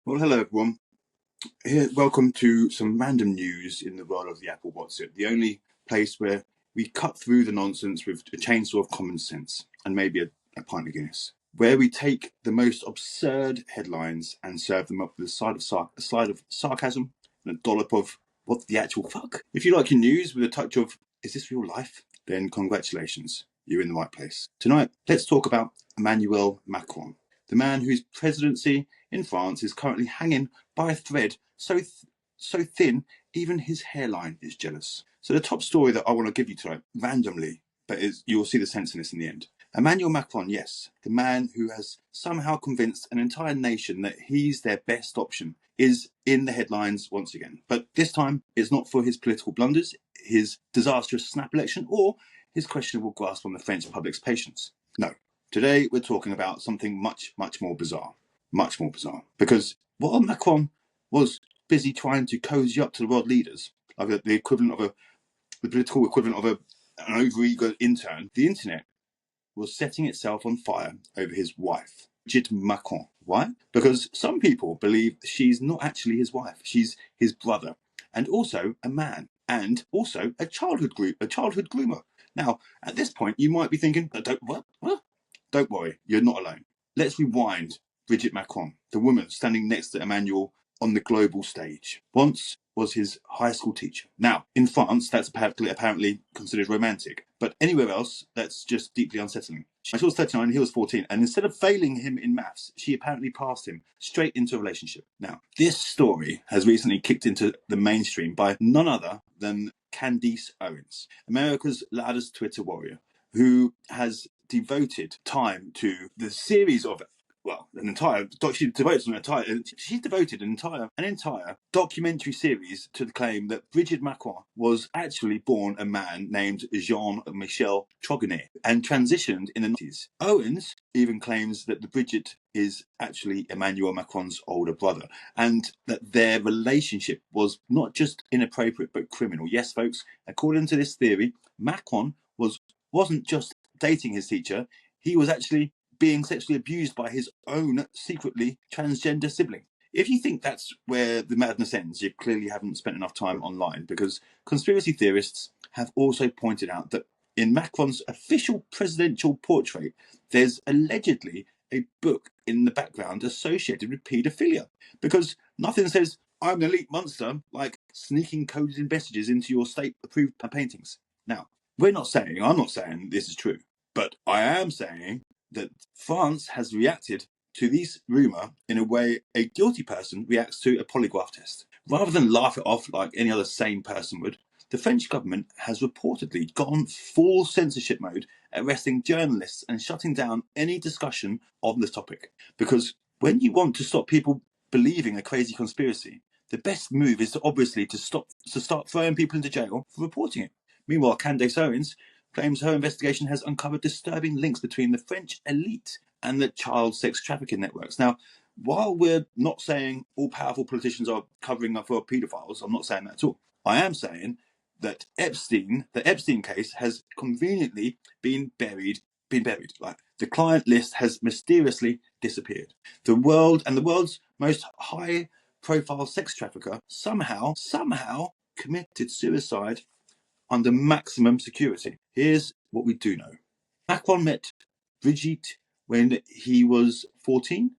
Well, hello everyone. Welcome to some random news in the world of the Apple What's It, the only place where we cut through the nonsense with a chainsaw of common sense and maybe a pint of Guinness, where we take the most absurd headlines and serve them up with a slide of sarcasm and a dollop of what the actual fuck. If you like your news with a touch of is this real life, then congratulations, you're in the right place. Tonight, let's talk about Emmanuel Macron, the man whose presidency in France is currently hanging by a thread so thin even his hairline is jealous. So the top story that I want to give you tonight, randomly, but you'll see the sense in this in the end. Emmanuel Macron, yes, the man who has somehow convinced an entire nation that he's their best option, is in the headlines once again. But this time, it's not for his political blunders, his disastrous snap election, or his questionable grasp on the French public's patience. No, today we're talking about something much, much more bizarre. Much more bizarre. Because while Macron was busy trying to cozy up to the world leaders, like the political equivalent of an over-ego intern, the internet was setting itself on fire over his wife, Brigitte Macron. Why? Because some people believe she's not actually his wife. She's his brother, and also a man, and also a childhood groomer. Now, at this point, you might be thinking, what? Don't worry, you're not alone. Let's rewind. Brigitte Macron, the woman standing next to Emmanuel on the global stage, once was his high school teacher. Now, in France, that's apparently considered romantic, but anywhere else, that's just deeply unsettling. She was 39, he was 14, and instead of failing him in maths, she apparently passed him straight into a relationship. Now, this story has recently kicked into the mainstream by none other than Candace Owens, America's loudest Twitter warrior, who has devoted time to the series of she devoted an entire documentary series to the claim that Brigitte Macron was actually born a man named Jean-Michel Trogonnet and transitioned in the 90s. Owens even claims that the Brigitte is actually Emmanuel Macron's older brother, and that their relationship was not just inappropriate but criminal. Yes, folks, according to this theory, Macron wasn't just dating his teacher, he was actually being sexually abused by his own secretly transgender sibling. If you think that's where the madness ends, you clearly haven't spent enough time online, because conspiracy theorists have also pointed out that in Macron's official presidential portrait, there's allegedly a book in the background associated with paedophilia, because nothing says I'm an elite monster like sneaking coded messages into your state-approved paintings. Now, I'm not saying this is true, but I am saying that France has reacted to this rumour in a way a guilty person reacts to a polygraph test. Rather than laugh it off like any other sane person would, the French government has reportedly gone full censorship mode, arresting journalists and shutting down any discussion of the topic. Because when you want to stop people believing a crazy conspiracy, the best move is to start throwing people into jail for reporting it. Meanwhile, Candace Owens claims her investigation has uncovered disturbing links between the French elite and the child sex trafficking networks. Now, while we're not saying all powerful politicians are covering up for paedophiles, I'm not saying that at all. I am saying that the Epstein case has conveniently been buried. Like the client list has mysteriously disappeared. The world's most high-profile sex trafficker somehow committed suicide under maximum security. Here's what we do know. Macron met Brigitte when he was 14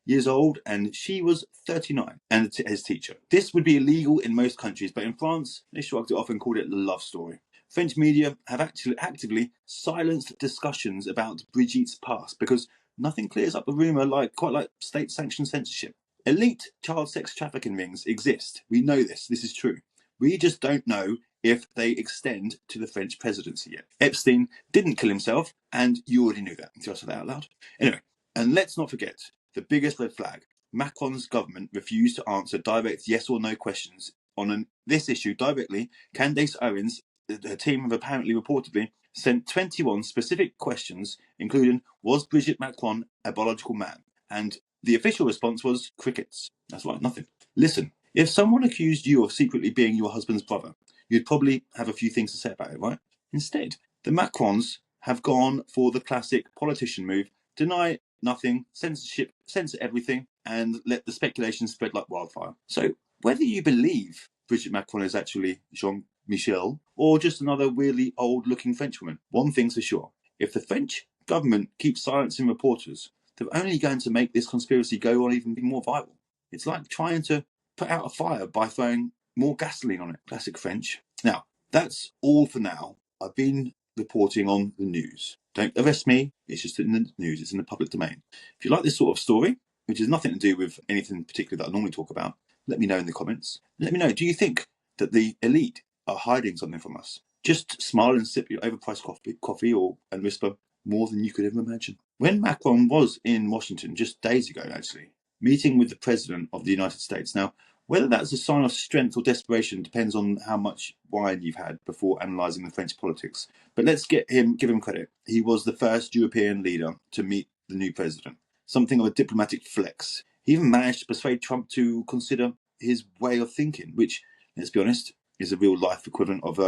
years old and she was 39, and his teacher. This would be illegal in most countries, but in France, they shrugged it off and called it a love story. French media have actually actively silenced discussions about Brigitte's past because nothing clears up a rumour quite like state-sanctioned censorship. Elite child sex trafficking rings exist. We know this. This is true. We just don't know if they extend to the French presidency yet. Epstein didn't kill himself, and you already knew that. Did I say that out loud? Anyway, and let's not forget the biggest red flag. Macron's government refused to answer direct yes or no questions on this issue directly. Candace Owens, her team have reportedly sent 21 specific questions, including, was Brigitte Macron a biological man? And the official response was crickets. That's right, nothing. Listen, if someone accused you of secretly being your husband's brother, you'd probably have a few things to say about it, right? Instead, the Macrons have gone for the classic politician move: deny nothing, censor everything, and let the speculation spread like wildfire. So whether you believe Brigitte Macron is actually Jean-Michel or just another weirdly old-looking Frenchwoman, one thing's for sure. If the French government keeps silencing reporters, they're only going to make this conspiracy go on even be more viral. It's like trying to put out a fire by throwing more gasoline on it. Classic French. Now, that's all for now. I've been reporting on the news. Don't arrest me. It's just in the news. It's in the public domain. If you like this sort of story, which has nothing to do with anything particular that I normally talk about, let me know in the comments. Let me know, do you think that the elite are hiding something from us? Just smile and sip your overpriced coffee and whisper more than you could ever imagine. When Macron was in Washington just days ago, actually, meeting with the President of the United States. Now, whether that's a sign of strength or desperation depends on how much wine you've had before analysing the French politics. But let's give him credit. He was the first European leader to meet the new president. Something of a diplomatic flex. He even managed to persuade Trump to consider his way of thinking, which, let's be honest, is a real life equivalent of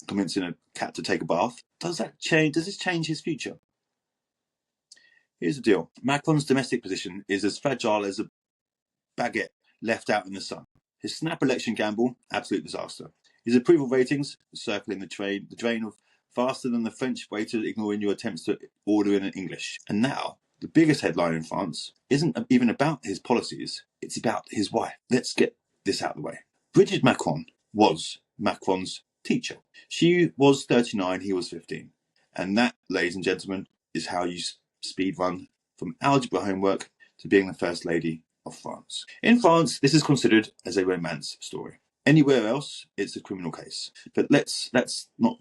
convincing a cat to take a bath. Does this change his future? Here's the deal. Macron's domestic position is as fragile as a baguette left out in the sun. His snap election gamble, absolute disaster. His approval ratings, circling the drain of faster than the French waiter ignoring your attempts to order in English. And now, the biggest headline in France isn't even about his policies, it's about his wife. Let's get this out of the way. Brigitte Macron was Macron's teacher. She was 39, he was 15. And that, ladies and gentlemen, is how you speed run from algebra homework to being the First Lady of France. In France, this is considered as a romance story. Anywhere else, it's a criminal case. But that's not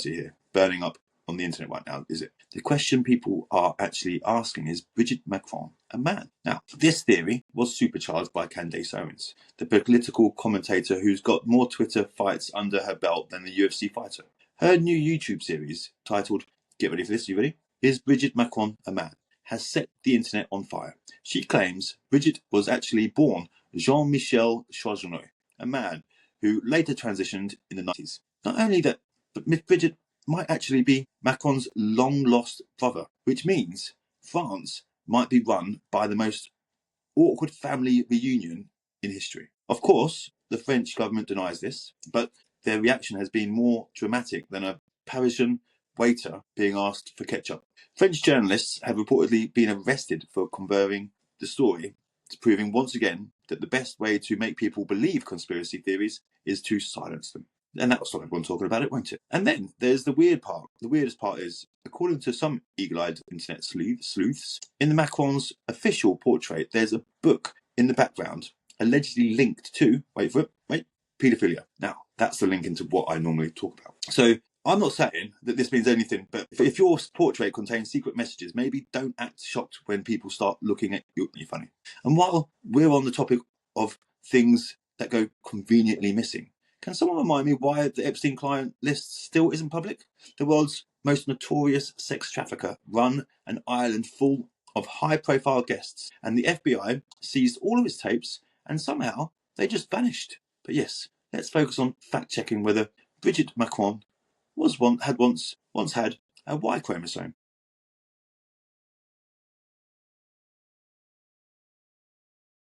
here burning up on the internet right now, is it? The question people are actually asking is Brigitte Macron a man? Now, this theory was supercharged by Candace Owens, the political commentator who's got more Twitter fights under her belt than the UFC fighter. Her new YouTube series, titled, get ready for this, you ready? Is Brigitte Macron a man? Has set the internet on fire. She claims Brigitte was actually born Jean-Michel Chaugenot, a man who later transitioned in the 90s. Not only that, but Miss Brigitte might actually be Macron's long-lost brother, which means France might be run by the most awkward family reunion in history. Of course, the French government denies this, but their reaction has been more dramatic than a Parisian waiter being asked for ketchup. French journalists have reportedly been arrested for converting the story, proving once again that the best way to make people believe conspiracy theories is to silence them. And that will stop everyone talking about it, won't it? And then there's the weird part. The weirdest part is, according to some eagle-eyed internet sleuths, in the Macron's official portrait, there's a book in the background allegedly linked to, wait for it, paedophilia. Now, that's the link into what I normally talk about. So I'm not saying that this means anything, but if your portrait contains secret messages, maybe don't act shocked when people start looking at you. You're funny. And while we're on the topic of things that go conveniently missing, can someone remind me why the Epstein client list still isn't public? The world's most notorious sex trafficker run an island full of high-profile guests, and the FBI seized all of his tapes, and somehow they just vanished. But yes, let's focus on fact-checking whether Brigitte Macron had once had a Y chromosome.